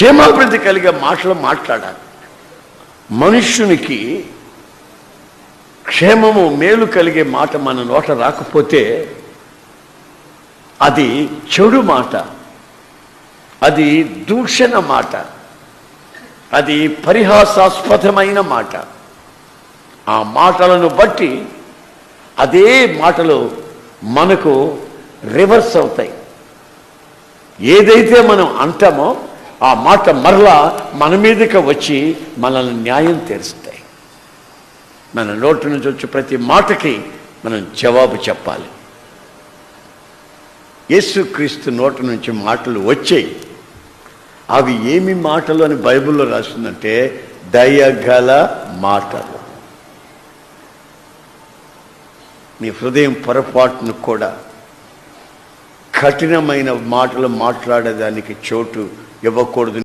క్షేమాభివృద్ధి కలిగే మాటలు మాట్లాడాలి. మనుష్యునికి క్షేమము మేలు కలిగే మాట మన నోట రాకపోతే అది చెడు మాట, అది దూషణ మాట, అది పరిహాసాస్పదమైన మాట. ఆ మాటలను బట్టి అదే మాటలు మనకు రివర్స్ అవుతాయి. ఏదైతే మనం అంటామో ఆ మాట మరలా మన మీదకి వచ్చి మనల్ని న్యాయం తీరుస్తాయి. మన నోటి నుంచి వచ్చే ప్రతి మాటకి మనం జవాబు చెప్పాలి. యేసుక్రీస్తు నోటి నుంచి మాటలు వచ్చాయి. అవి ఏమి మాటలు అని బైబిల్లో రాస్తుందంటే దయగల మాటలు. మీ హృదయం పొరపాటును కూడా కఠినమైన మాటలు మాట్లాడేదానికి చోటు ఇవ్వకూడదు.